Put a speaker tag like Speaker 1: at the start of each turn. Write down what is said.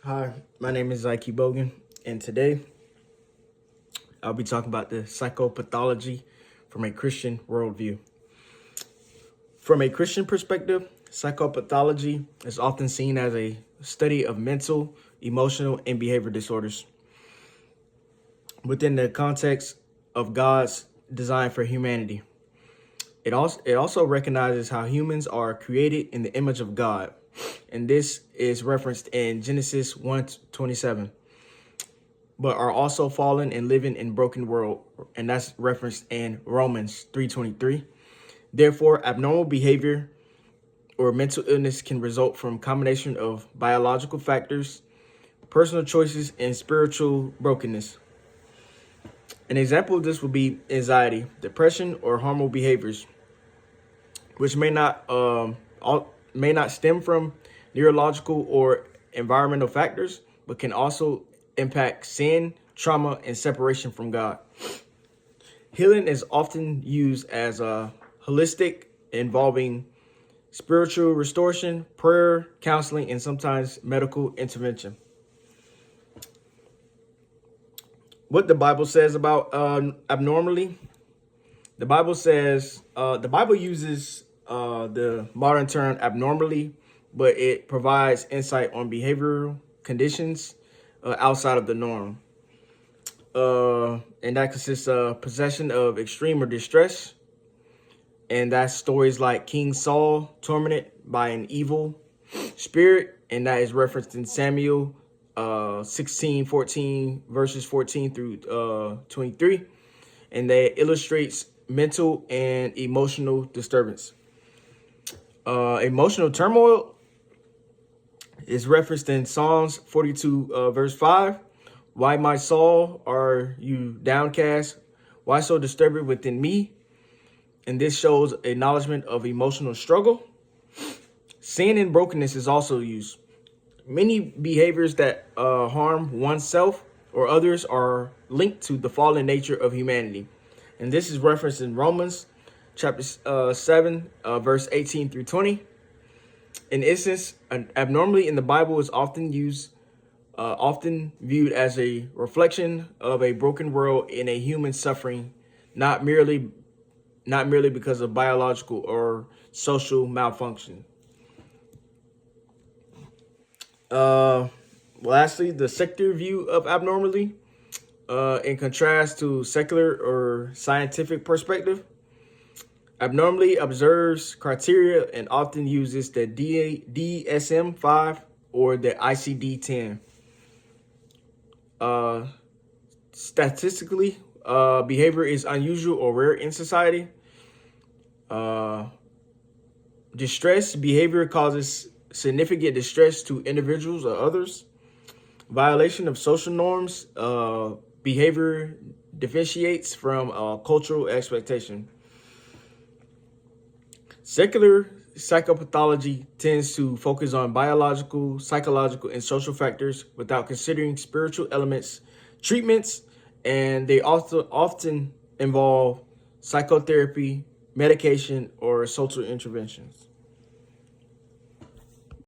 Speaker 1: Hi, my name is Ike Bogan, and today I'll be talking about the psychopathology from a Christian worldview. From a Christian perspective, psychopathology is often seen as a study of mental, emotional, and behavior disorders within the context of God's design for humanity. It also recognizes how humans are created in the image of God, and this is referenced in Genesis 1:27. But are also fallen and living in broken world, and that's referenced in Romans 3:23. Therefore, abnormal behavior or mental illness can result from combination of biological factors, personal choices, and spiritual brokenness. An example of this would be anxiety, depression, or harmful behaviors, which may not stem from neurological or environmental factors, but can also impact sin, trauma, and separation from God. Healing is often used as a holistic, involving spiritual restoration, prayer, counseling, and sometimes medical intervention. What the Bible says about abnormality. The Bible uses the modern term abnormally, but it provides insight on behavioral conditions outside of the norm. And that consists of possession of extreme or distress. And that's stories like King Saul, tormented by an evil spirit. And that is referenced in Samuel 16:14, verses 14 through 23. And that illustrates mental and emotional disturbance. Emotional turmoil is referenced in Psalms 42, verse 5. Why, my soul, are you downcast? Why so disturbed within me? And this shows acknowledgement of emotional struggle. Sin and brokenness is also used. Many behaviors that harm oneself or others are linked to the fallen nature of humanity. And this is referenced in Romans chapter 7, verse 18 through 20. In essence, an abnormality in the Bible is often viewed as a reflection of a broken world in a human suffering, not merely because of biological or social malfunction. Lastly, the secular view of abnormality, in contrast to secular or scientific perspective. Abnormality observes criteria and often uses the DSM-5 or the ICD-10. Statistically, behavior is unusual or rare in society. Distress behavior causes significant distress to individuals or others. Violation of social norms, behavior differentiates from cultural expectation. Secular psychopathology tends to focus on biological, psychological, and social factors without considering spiritual elements, treatments, and they also often involve psychotherapy, medication, or social interventions.